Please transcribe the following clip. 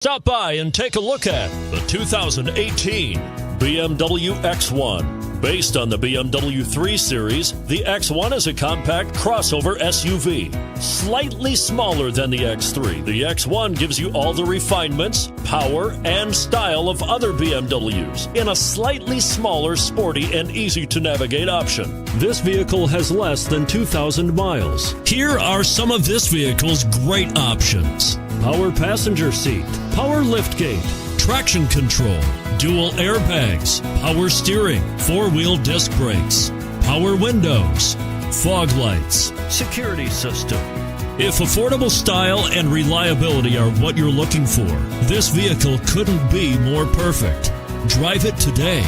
Stop by and take a look at the 2018 BMW X1. Based on the BMW 3 Series, the X1 is a compact crossover SUV. Slightly smaller than the X3, the X1 gives you all the refinements, power, and style of other BMWs in a slightly smaller, sporty, and easy-to-navigate option. This vehicle has less than 2,000 miles. Here are some of this vehicle's great options: power passenger seat, power liftgate, traction control, dual airbags, power steering, four-wheel disc brakes, power windows, fog lights, security system. If affordable style and reliability are what you're looking for, this vehicle couldn't be more perfect. Drive it today.